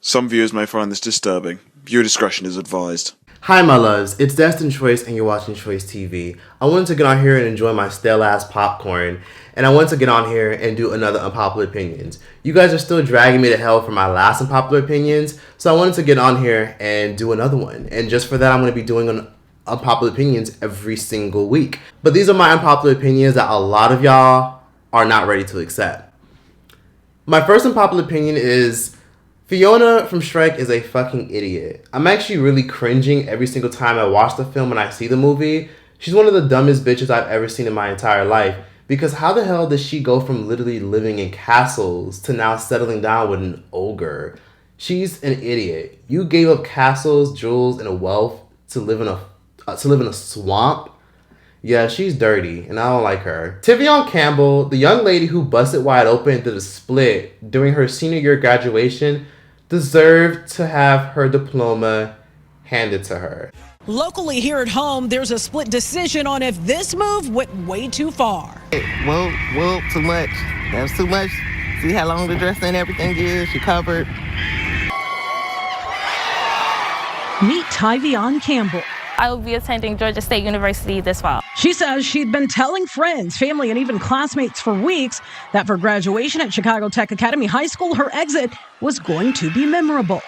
Some viewers may find this disturbing. Viewer discretion is advised. Hi my loves, it's Destin Choice and you're watching Choice TV. I wanted to get on here and enjoy my stale ass popcorn, and I wanted to get on here and do another Unpopular Opinions. You guys are still dragging me to hell for my last Unpopular Opinions, so I wanted to get on here and do another one. And just for that, I'm going to be doing Unpopular Opinions every single week. But these are my Unpopular Opinions that a lot of y'all are not ready to accept. My first Unpopular Opinion is Fiona from Shrek is a fucking idiot. I'm actually really cringing every single time I watch the film and I see the movie. She's one of the dumbest bitches I've ever seen in my entire life. Because how the hell does she go from literally living in castles to now settling down with an ogre? She's an idiot. You gave up castles, jewels, and a wealth to live in a swamp. Yeah, she's dirty, and I don't like her. Tivion Campbell, the young lady who busted wide open did a split during her senior year graduation, deserved to have her diploma handed to her. Locally here at home, there's a split decision on if this move went way too far. Well, too much. That was too much. See how long the dress and everything is? She covered. Meet Tivion Campbell. I will be attending Georgia State University this fall. She says she'd been telling friends, family, and even classmates for weeks that for graduation at Chicago Tech Academy High School, her exit was going to be memorable.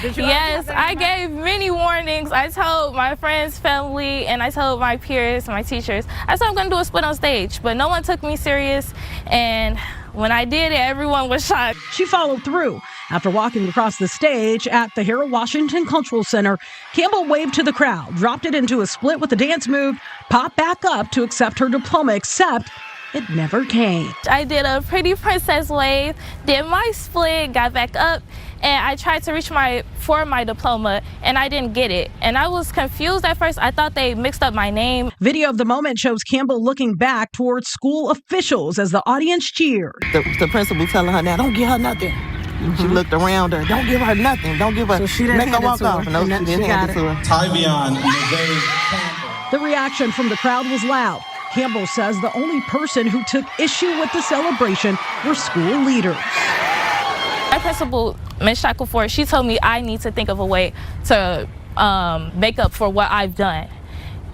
Yes, I gave many warnings. I told my friends, family, and I told my peers, my teachers, I said I'm going to do a split on stage, but no one took me serious, and when I did it, everyone was shocked. She followed through. After walking across the stage at the Harold Washington Cultural Center, Campbell waved to the crowd, dropped it into a split with a dance move, popped back up to accept her diploma, except it never came. I did a pretty princess wave, did my split, got back up, and I tried to reach for my diploma, and I didn't get it. And I was confused at first. I thought they mixed up my name. Video of the moment shows Campbell looking back towards school officials as the audience cheered. The principal telling her now, don't give her nothing. Mm-hmm. She looked around her, don't give her nothing, don't give her, so she didn't make her walk off. No, she didn't hand it to her. Tivion, Campbell. The reaction from the crowd was loud. Campbell says the only person who took issue with the celebration were school leaders. My principal, Ms. Shackleford, she told me I need to think of a way to make up for what I've done.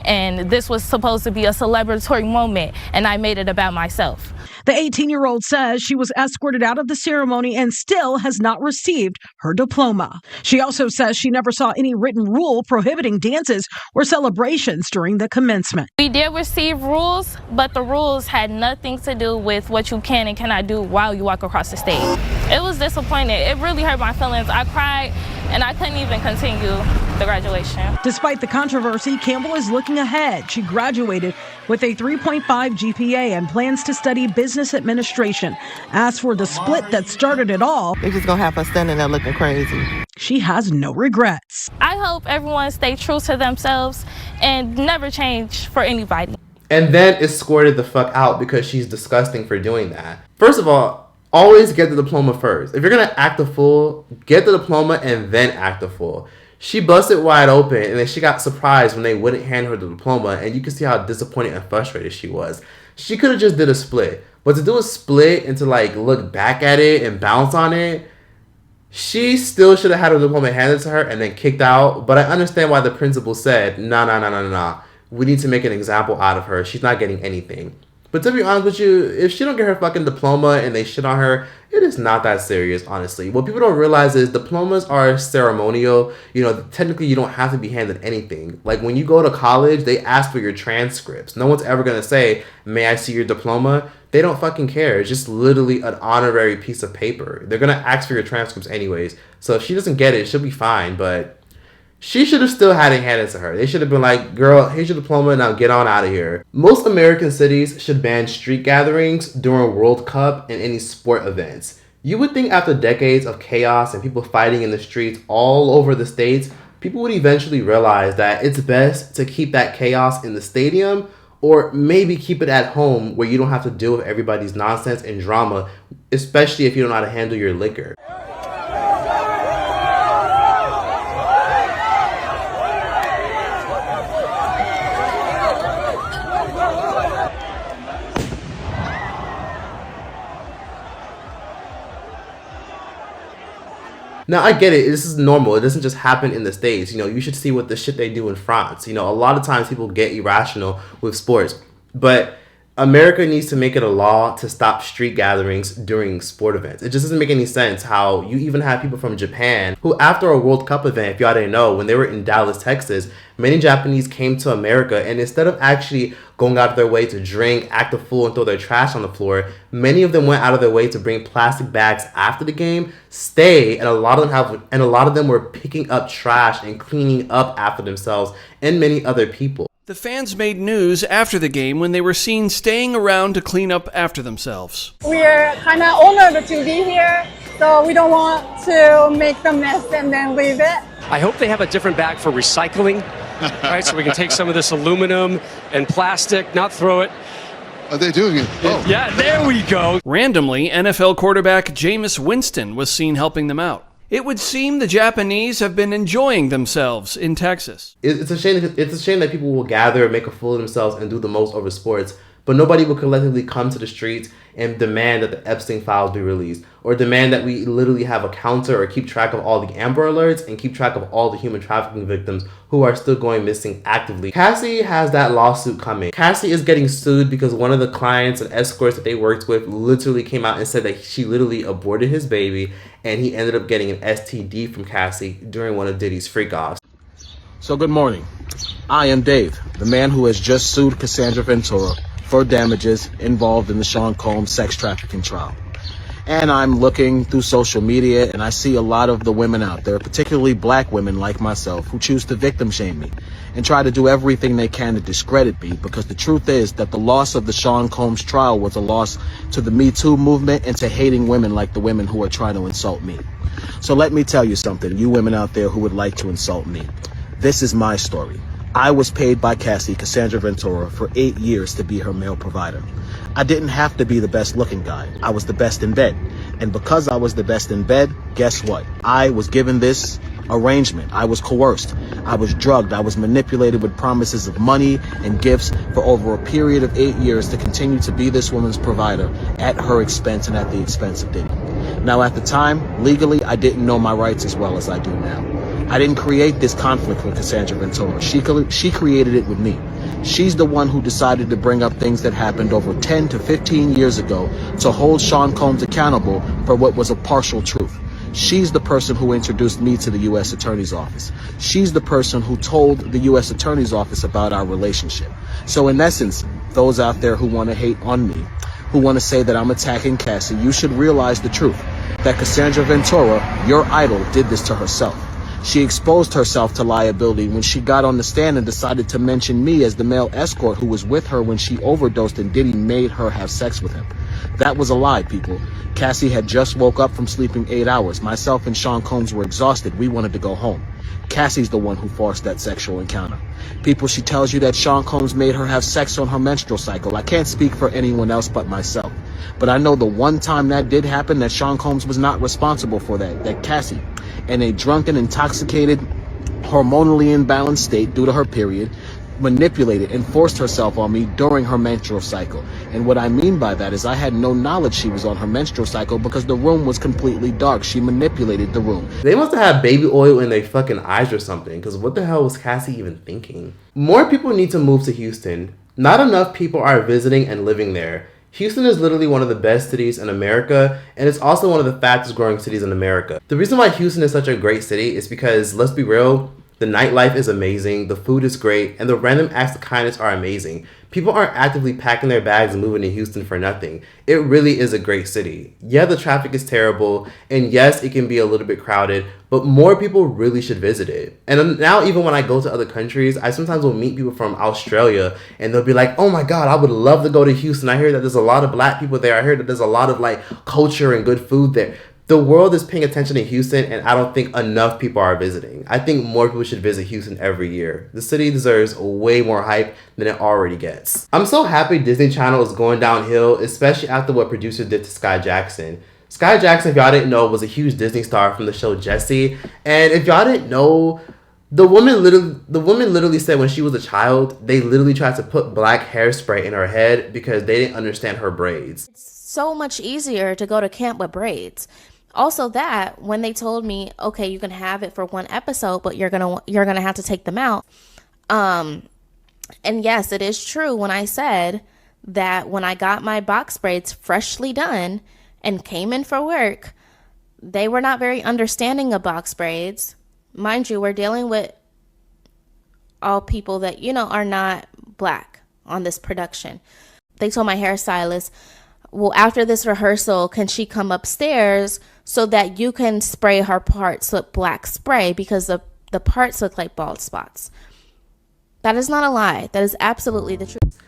And this was supposed to be a celebratory moment, and I made it about myself. The 18-year-old says she was escorted out of the ceremony and still has not received her diploma. She also says she never saw any written rule prohibiting dances or celebrations during the commencement. We did receive rules, but the rules had nothing to do with what you can and cannot do while you walk across the stage. It was disappointing. It really hurt my feelings. I cried, and I couldn't even continue the graduation. Despite the controversy, Campbell is looking ahead. She graduated with a 3.5 GPA and plans to study business administration. As for the split that started it all, they're just gonna have her standing there looking crazy. She has no regrets. I hope everyone stay true to themselves and never change for anybody. And then escorted the fuck out because she's disgusting for doing that. First of all, always get the diploma first. If you're gonna act a fool, get the diploma and then act a fool. She busted wide open, and then she got surprised when they wouldn't hand her the diploma, and you can see how disappointed and frustrated she was. She could have just did a split, but to do a split and to like look back at it and bounce on it, she still should have had her diploma handed to her and then kicked out. But I understand why the principal said, nah. We need to make an example out of her. She's not getting anything. But to be honest with you, if she don't get her fucking diploma and they shit on her, it is not that serious, honestly. What people don't realize is diplomas are ceremonial. You know, technically you don't have to be handed anything. Like when you go to college, they ask for your transcripts. No one's ever going to say, may I see your diploma? They don't fucking care. It's just literally an honorary piece of paper. They're going to ask for your transcripts anyways. So if she doesn't get it, she'll be fine. But she should have still had it handed to her. They should have been like, girl, here's your diploma, now get on out of here. Most American cities should ban street gatherings during World Cup and any sport events. You would think after decades of chaos and people fighting in the streets all over the states, people would eventually realize that it's best to keep that chaos in the stadium or maybe keep it at home where you don't have to deal with everybody's nonsense and drama, especially if you don't know how to handle your liquor. Now, I get it. This is normal. It doesn't just happen in the States. You know, you should see what the shit they do in France. You know, a lot of times people get irrational with sports. But America needs to make it a law to stop street gatherings during sport events. It just doesn't make any sense how you even have people from Japan who, after a World Cup event, if y'all didn't know, when they were in Dallas, Texas, many Japanese came to America, and instead of actually going out of their way to drink, act a fool, and throw their trash on the floor, many of them went out of their way to bring plastic bags after the game, stay, and a lot of them were picking up trash and cleaning up after themselves and many other people. The fans made news after the game when they were seen staying around to clean up after themselves. We're kind of owner of the TV here, so we don't want to make the mess and then leave it. I hope they have a different bag for recycling, right? So we can take some of this aluminum and plastic, not throw it. Are they doing it? Oh. Yeah, there we go. Randomly, NFL quarterback Jameis Winston was seen helping them out. It would seem the Japanese have been enjoying themselves in Texas. It's a shame that people will gather, make a fool of themselves, and do the most over sports, but nobody will collectively come to the streets and demand that the Epstein files be released, or demand that we literally have a counter or keep track of all the Amber Alerts and keep track of all the human trafficking victims who are still going missing actively. Cassie has that lawsuit coming. Cassie is getting sued because one of the clients and escorts that they worked with literally came out and said that she literally aborted his baby, and he ended up getting an STD from Cassie during one of Diddy's freak-offs. So good morning. I am Dave, the man who has just sued Cassandra Ventura for damages involved in the Sean Combs sex trafficking trial. And I'm looking through social media, and I see a lot of the women out there, particularly black women like myself, who choose to victim shame me and try to do everything they can to discredit me, because the truth is that the loss of the Sean Combs trial was a loss to the Me Too movement and to hating women like the women who are trying to insult me. So let me tell you something, you women out there who would like to insult me. This is my story. I was paid by Cassie, Cassandra Ventura, for 8 years to be her male provider. I didn't have to be the best looking guy. I was the best in bed. And because I was the best in bed, guess what? I was given this arrangement. I was coerced. I was drugged. I was manipulated with promises of money and gifts for over a period of 8 years to continue to be this woman's provider at her expense and at the expense of Diddy. Now, at the time, legally, I didn't know my rights as well as I do now. I didn't create this conflict with Cassandra Ventura. She created it with me. She's the one who decided to bring up things that happened over 10 to 15 years ago to hold Sean Combs accountable for what was a partial truth. She's the person who introduced me to the U.S. Attorney's Office. She's the person who told the U.S. Attorney's Office about our relationship. So in essence, those out there who want to hate on me, who want to say that I'm attacking Cassie, you should realize the truth, that Cassandra Ventura, your idol, did this to herself. She exposed herself to liability when she got on the stand and decided to mention me as the male escort who was with her when she overdosed and Diddy made her have sex with him. That was a lie, people. Cassie had just woke up from sleeping 8 hours. Myself and Sean Combs were exhausted. We wanted to go home. Cassie's the one who forced that sexual encounter. People, she tells you that Sean Combs made her have sex on her menstrual cycle. I can't speak for anyone else but myself. But I know the one time that did happen, that Sean Combs was not responsible for that Cassie, in a drunken, intoxicated, hormonally imbalanced state due to her period, manipulated and forced herself on me during her menstrual cycle. And what I mean by that is I had no knowledge she was on her menstrual cycle because the room was completely dark. She manipulated the room. They must have had baby oil in their fucking eyes or something, because what the hell was Cassie even thinking? More people need to move to Houston. Not enough people are visiting and living there. Houston is literally one of the best cities in America, and it's also one of the fastest growing cities in America. The reason why Houston is such a great city is because, let's be real, the nightlife is amazing, the food is great, and the random acts of kindness are amazing. People aren't actively packing their bags and moving to Houston for nothing. It really is a great city. Yeah, the traffic is terrible, and yes, it can be a little bit crowded, but more people really should visit it. And now, even when I go to other countries, I sometimes will meet people from Australia, and they'll be like, oh my god, I would love to go to Houston. I hear that there's a lot of black people there. I heard that there's a lot of like culture and good food there. The world is paying attention to Houston, and I don't think enough people are visiting. I think more people should visit Houston every year. The city deserves way more hype than it already gets. I'm so happy Disney Channel is going downhill, especially after what producer did to Sky Jackson. Sky Jackson, if y'all didn't know, was a huge Disney star from the show Jessie. And if y'all didn't know, the woman literally said when she was a child, they literally tried to put black hairspray in her head because they didn't understand her braids. It's so much easier to go to camp with braids. Also that when they told me, okay, you can have it for one episode, but you're gonna have to take them out. And yes, it is true when I said that when I got my box braids freshly done and came in for work, they were not very understanding of box braids. Mind you, we're dealing with all people that, you know, are not black on this production. They told my hairstylist, well, after this rehearsal, can she come upstairs so that you can spray her parts with black spray because the parts look like bald spots. That is not a lie. That is absolutely the truth.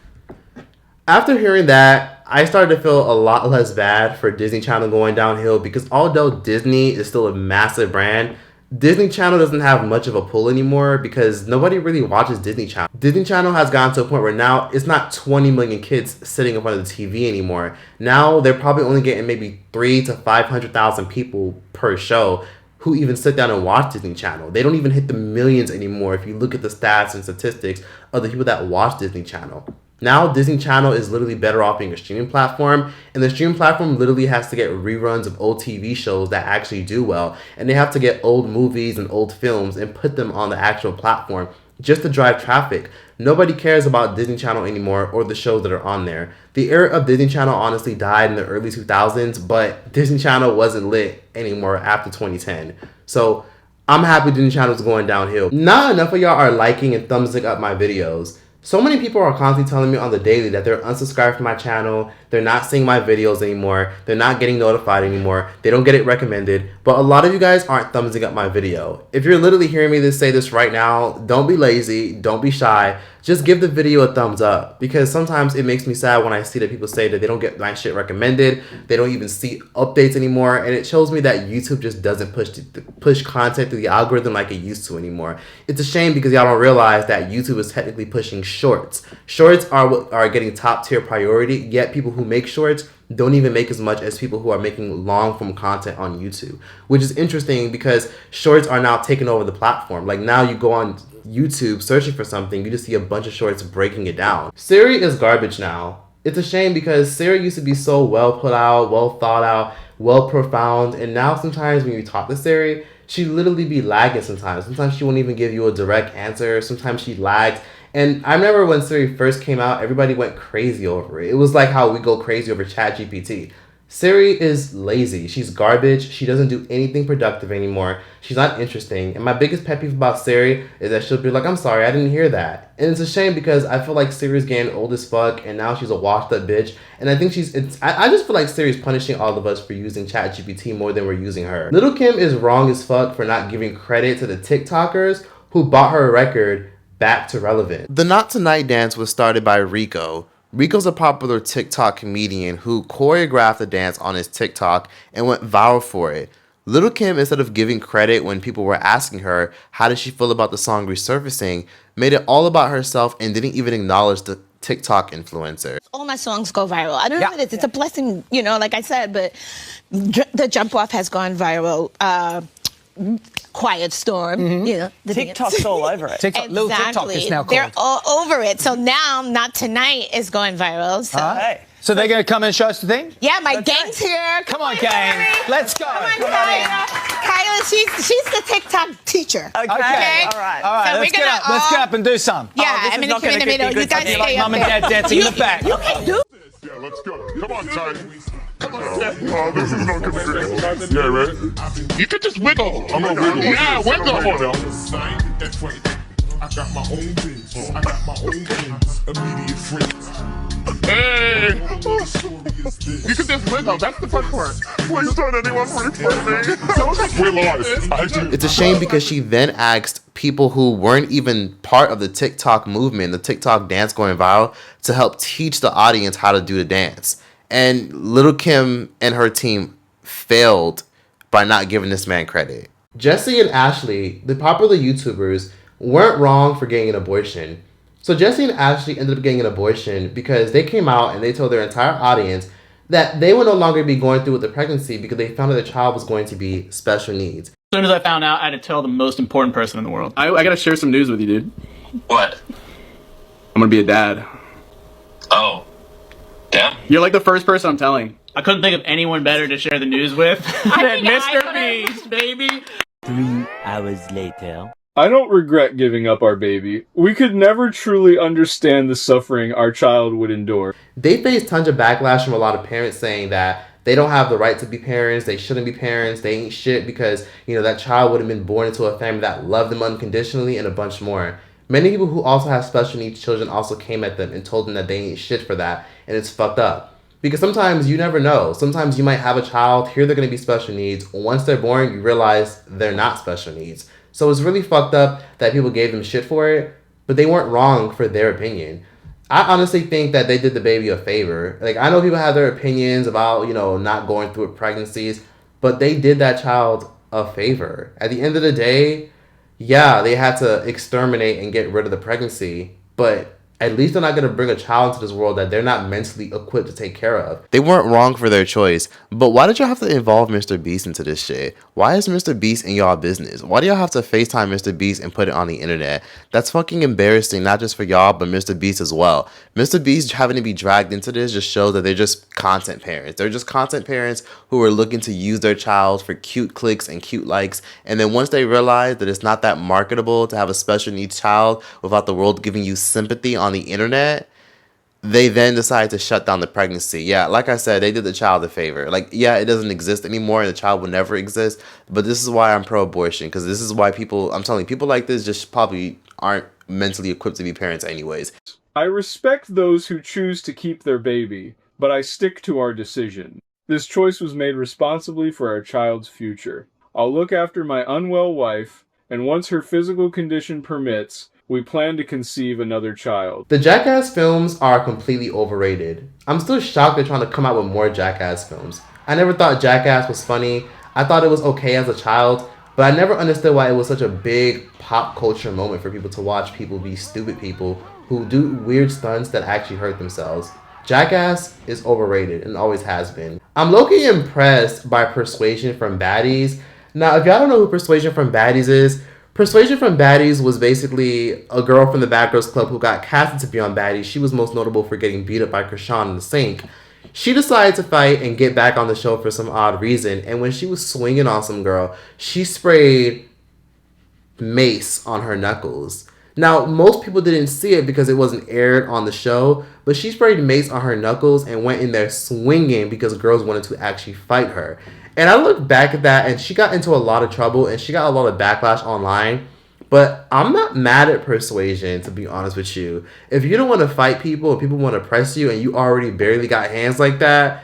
After hearing that, I started to feel a lot less bad for Disney Channel going downhill because although Disney is still a massive brand, Disney Channel doesn't have much of a pull anymore because nobody really watches Disney Channel. Disney Channel has gotten to a point where now it's not 20 million kids sitting in front of the TV anymore. Now they're probably only getting maybe 300,000 to 500,000 people per show who even sit down and watch Disney Channel. They don't even hit the millions anymore if you look at the stats and statistics of the people that watch Disney Channel. Now Disney Channel is literally better off being a streaming platform, and the streaming platform literally has to get reruns of old TV shows that actually do well, and they have to get old movies and old films and put them on the actual platform just to drive traffic. Nobody cares about Disney Channel anymore or the shows that are on there. The era of Disney Channel honestly died in the early 2000s, but Disney Channel wasn't lit anymore after 2010. So I'm happy Disney Channel is going downhill. Not enough of y'all are liking and thumbsing up my videos. So many people are constantly telling me on the daily that they're unsubscribed from my channel, they're not seeing my videos anymore, they're not getting notified anymore, they don't get it recommended, but a lot of you guys aren't thumbsing up my video. If you're literally hearing me say this right now, don't be lazy, don't be shy, just give the video a thumbs up, because sometimes it makes me sad when I see that people say that they don't get my shit recommended, they don't even see updates anymore, and it shows me that YouTube just doesn't push content through the algorithm like it used to anymore. It's a shame because y'all don't realize that YouTube is technically pushing shorts. Shorts are what are getting top tier priority, yet people who make shorts don't even make as much as people who are making long form content on YouTube, which is interesting because shorts are now taking over the platform. Like now you go on YouTube searching for something, you just see a bunch of shorts breaking it down. Siri is garbage now. It's a shame because Siri used to be so well put out, well thought out, well profound, and now sometimes when you talk to Siri, she literally be lagging sometimes. Sometimes she won't even give you a direct answer, sometimes she lags. And I remember when Siri first came out, everybody went crazy over it. It was like how we go crazy over ChatGPT. Siri is lazy. She's garbage. She doesn't do anything productive anymore. She's not interesting. And my biggest pet peeve about Siri is that she'll be like, I'm sorry, I didn't hear that. And it's a shame because I feel like Siri's getting old as fuck and now she's a washed up bitch. And I think I just feel like Siri's punishing all of us for using ChatGPT more than we're using her. Lil Kim is wrong as fuck for not giving credit to the TikTokers who bought her record back to relevant. The Not Tonight dance was started by Rico. Rico's a popular TikTok comedian who choreographed the dance on his TikTok and went viral for it. Lil Kim, instead of giving credit when people were asking her how did she feel about the song resurfacing, made it all about herself and didn't even acknowledge the TikTok influencer. All my songs go viral. I don't know what it is. It's a blessing, you know, like I said, but the Jump Off has gone viral. Quiet Storm, you know. TikTok's all over it. Little TikTok is now called. They're all over it. So now Not Tonight is going viral. So, so they're going to come and show us the thing? Yeah, my gang's here. Come on, gang. Let's go. Come on, Kyla, she's the TikTok teacher. Okay. All right. So let's get up and do some. Yeah, I'm going to come in the middle. You guys stay like up mum and dad dancing in the back. You can do Yeah, let's go. Come on, Ty. Come on, oh, this is not gonna be great. Yeah, right? You could just wiggle. I'm gonna wiggle. Yeah, wiggle. Come on now. I got my own things. I got my own things. Immediate friends. Hey! You can just wiggle. That's the fun part. Please don't anyone replay me. We're live. It's a shame because she then asked people who weren't even part of the TikTok movement, the TikTok dance going viral, to help teach the audience how to do the dance. And Lil Kim and her team failed by not giving this man credit. Jesse and Ashley, the popular YouTubers, weren't wrong for getting an abortion. So Jesse and Ashley ended up getting an abortion because they came out and they told their entire audience that they would no longer be going through with the pregnancy because they found that the child was going to be special needs. As soon as I found out, I had to tell the most important person in the world. I gotta share some news with you, dude. What? I'm gonna be a dad. Oh. Damn. You're like the first person I'm telling. I couldn't think of anyone better to share the news with than Mr. Beast, baby. 3 hours later. I don't regret giving up our baby. We could never truly understand the suffering our child would endure. They face tons of backlash from a lot of parents saying that they don't have the right to be parents, they shouldn't be parents, they ain't shit because, you know, that child would have been born into a family that loved them unconditionally and a bunch more. Many people who also have special needs children also came at them and told them that they ain't shit for that, and it's fucked up. Because sometimes you never know. Sometimes you might have a child, hear they're going to be special needs. Once they're born, you realize they're not special needs. So it's really fucked up that people gave them shit for it, but they weren't wrong for their opinion. I honestly think that they did the baby a favor. Like, I know people have their opinions about, you know, not going through pregnancies, but they did that child a favor. At the end of the day, yeah, they had to exterminate and get rid of the pregnancy, but at least they're not going to bring a child into this world that they're not mentally equipped to take care of. They weren't wrong for their choice, but why did y'all have to involve Mr. Beast into this shit? Why is Mr. Beast in y'all business? Why do y'all have to FaceTime Mr. Beast and put it on the internet? That's fucking embarrassing, not just for y'all, but Mr. Beast as well. Mr. Beast having to be dragged into this just shows that they're just content parents. They're just content parents who are looking to use their child for cute clicks and cute likes, and then once they realize that it's not that marketable to have a special needs child without the world giving you sympathy on the internet, they then decide to shut down the pregnancy. Yeah, like I said, they did the child a favor. Like, yeah, it doesn't exist anymore and the child will never exist, but this is why I'm pro-abortion, because this is why I'm telling you, people like this just probably aren't mentally equipped to be parents anyways. I respect those who choose to keep their baby, but I stick to our decision. This choice was made responsibly for our child's future. I'll look after my unwell wife, and once her physical condition permits, we plan to conceive another child. The Jackass films are completely overrated. I'm still shocked they're trying to come out with more Jackass films. I never thought Jackass was funny. I thought it was okay as a child, but I never understood why it was such a big pop culture moment for people to watch people be stupid people who do weird stunts that actually hurt themselves. Jackass is overrated and always has been. I'm low-key impressed by Persuasion from Baddies. Now, if y'all don't know who Persuasion from Baddies is, Persuasion from Baddies was basically a girl from the Bad Girls Club who got casted to be on Baddies. She was most notable for getting beat up by Krishan in the sink. She decided to fight and get back on the show for some odd reason, and when she was swinging on some girl, she sprayed mace on her knuckles. Now, most people didn't see it because it wasn't aired on the show, but she sprayed mace on her knuckles and went in there swinging because girls wanted to actually fight her. And I look back at that, and she got into a lot of trouble, and she got a lot of backlash online. But I'm not mad at Persuasion, to be honest with you. If you don't want to fight people and people want to press you and you already barely got hands like that,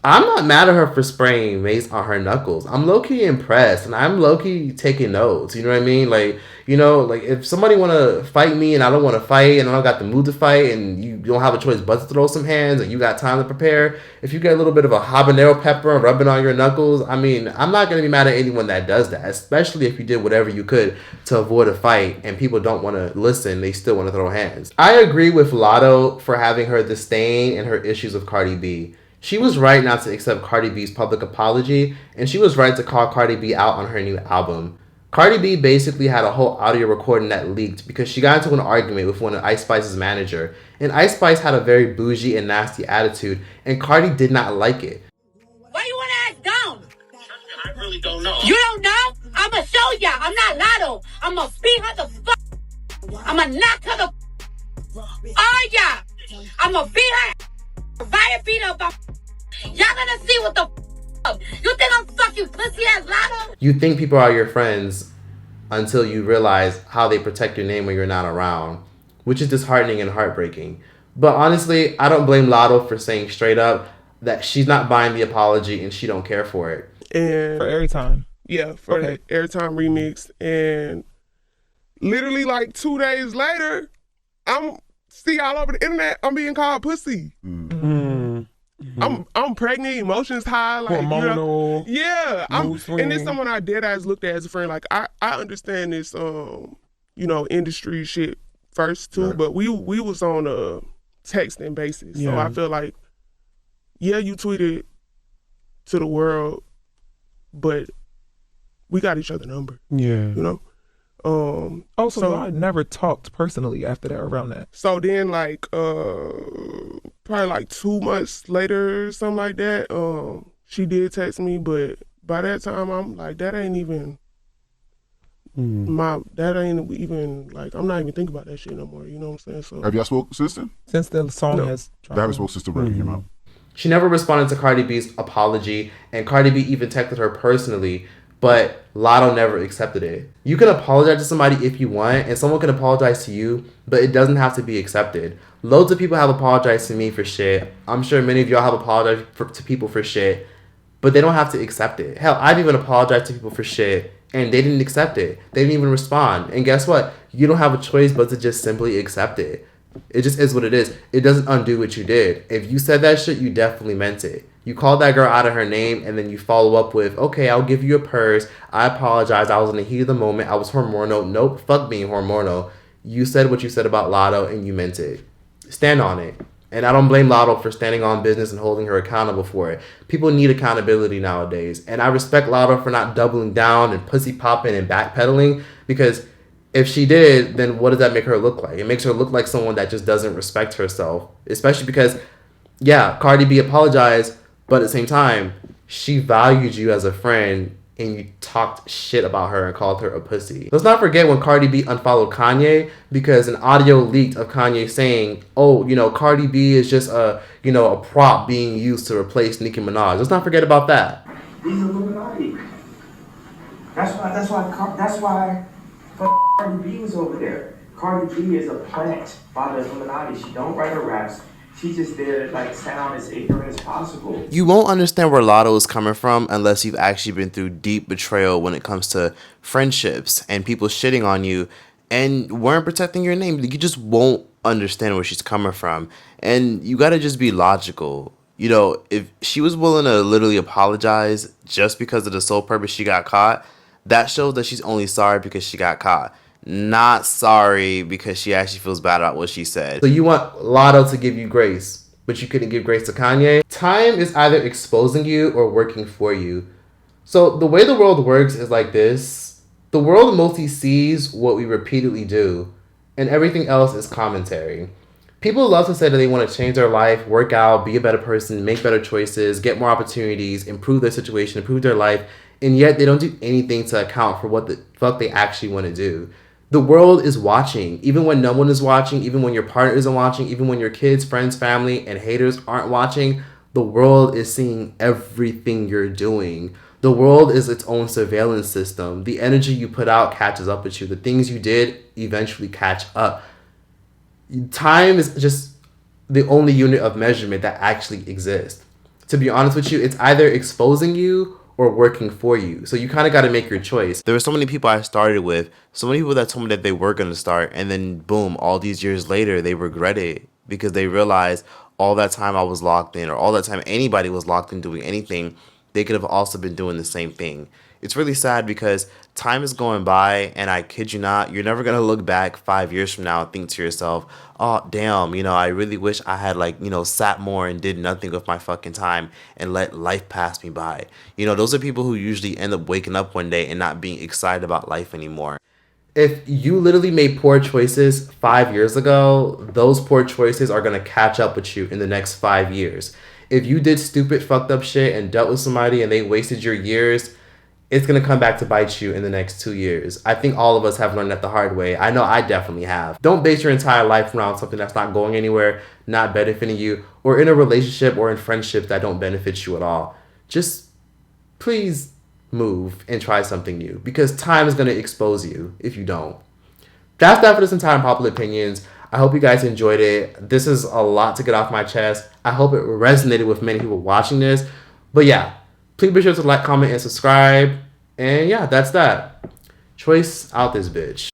I'm not mad at her for spraying mace on her knuckles. I'm low-key impressed, and I'm low-key taking notes. You know what I mean? Like, you know, like if somebody want to fight me and I don't want to fight and I don't got the mood to fight and you don't have a choice but to throw some hands and you got time to prepare, if you get a little bit of a habanero pepper and rub it on your knuckles, I mean, I'm not going to be mad at anyone that does that, especially if you did whatever you could to avoid a fight and people don't want to listen, they still want to throw hands. I agree with Lotto for having her disdain and her issues with Cardi B. She was right not to accept Cardi B's public apology, and she was right to call Cardi B out on her new album. Cardi B basically had a whole audio recording that leaked because she got into an argument with one of Ice Spice's manager, and Ice Spice had a very bougie and nasty attitude, and Cardi did not like it. Why you want to ask down? I really don't know. You don't know? I'ma show ya. I'm not Lotto. I'ma beat her the fuck. I'ma knock her the oh yeah. I'ma beat her. Fire beat her up. Y'all gonna see what the you think I'm fucking pussy ass Lotto? You think people are your friends until you realize how they protect your name when you're not around, which is disheartening and heartbreaking. But honestly, I don't blame Lotto for saying straight up that she's not buying the apology and she don't care for it. And for Airtime. Yeah, for the Airtime remix. And literally like 2 days later, I'm all over the internet, I'm being called pussy. I'm pregnant, emotions high, like hormonal. You know, yeah, and it's someone I dead ass looked at as a friend. Like I understand this, you know, industry shit first too, but we was on a texting basis, so I feel like, yeah, you tweeted to the world, but we got each other number. Yeah, you know, So I never talked personally after that, around that. So then, like, probably like 2 months later, something like that, she did text me, but by that time, I'm like, that ain't even like, I'm not even thinking about that shit no more. You know what I'm saying? So Have y'all spoke since then? Since the song has They haven't spoke since the record came out. She never responded to Cardi B's apology, and Cardi B even texted her personally, but Lotto never accepted it. You can apologize to somebody if you want, and someone can apologize to you, but it doesn't have to be accepted. Loads of people have apologized to me for shit. I'm sure many of y'all have apologized to people for shit, but they don't have to accept it. Hell, I've even apologized to people for shit, and they didn't accept it. They didn't even respond. And guess what? You don't have a choice but to just simply accept it. It just is what it is. It doesn't undo what you did. If you said that shit, you definitely meant it. You called that girl out of her name, and then you follow up with, okay, I'll give you a purse. I apologize. I was in the heat of the moment. I was hormonal. Nope, fuck being hormonal. You said what you said about Lotto, and you meant it. Stand on it. And I don't blame Lotto for standing on business and holding her accountable for it. People need accountability nowadays. And I respect Lotto for not doubling down and pussy popping and backpedaling, because if she did, then what does that make her look like? It makes her look like someone that just doesn't respect herself. Especially because, yeah, Cardi B apologized, but at the same time, she valued you as a friend, and you talked shit about her and called her a pussy. Let's not forget when Cardi B unfollowed Kanye because an audio leaked of Kanye saying, oh, you know, Cardi B is just a prop being used to replace Nicki Minaj. Let's not forget about that. These Illuminati. That's why Cardi B was over there. Cardi B is a plant by the Illuminati. She don't write her raps. She's just there to like sound as ignorant as possible. You won't understand where Lotto is coming from unless you've actually been through deep betrayal when it comes to friendships and people shitting on you and weren't protecting your name. You just won't understand where she's coming from. And you gotta just be logical. You know, if she was willing to literally apologize just because of the sole purpose she got caught, that shows that she's only sorry because she got caught. Not sorry because she actually feels bad about what she said. So you want Lotto to give you grace, but you couldn't give grace to Kanye? Time is either exposing you or working for you. So the way the world works is like this. The world mostly sees what we repeatedly do, and everything else is commentary. People love to say that they want to change their life, work out, be a better person, make better choices, get more opportunities, improve their situation, improve their life, and yet they don't do anything to account for what the fuck they actually want to do. The world is watching, even when no one is watching, even when your partner isn't watching, even when your kids, friends, family, and haters aren't watching. The world is seeing everything you're doing. The world is its own surveillance system. The energy you put out catches up with you. The things you did eventually catch up. Time is just the only unit of measurement that actually exists. To be honest with you, it's either exposing you or working for you. So you kind of got to make your choice. There were so many people I started with, so many people that told me that they were going to start, and then boom, all these years later, they regret it because they realized all that time I was locked in, or all that time anybody was locked in doing anything, they could have also been doing the same thing. It's really sad because time is going by, and I kid you not, you're never going to look back 5 years from now and think to yourself, oh, damn, I really wish I had, sat more and did nothing with my fucking time and let life pass me by. Those are people who usually end up waking up one day and not being excited about life anymore. If you literally made poor choices 5 years ago, those poor choices are going to catch up with you in the next 5 years. If you did stupid, fucked up shit and dealt with somebody and they wasted your years, it's going to come back to bite you in the next 2 years. I think all of us have learned that the hard way. I know I definitely have. Don't base your entire life around something that's not going anywhere, not benefiting you, or in a relationship or in friendships that don't benefit you at all. Just please move and try something new, because time is going to expose you if you don't. That's that for this entire Unpopular Opinions. I hope you guys enjoyed it. This is a lot to get off my chest. I hope it resonated with many people watching this. But yeah, please be sure to like, comment, and subscribe. And yeah, that's that. Choice out this bitch.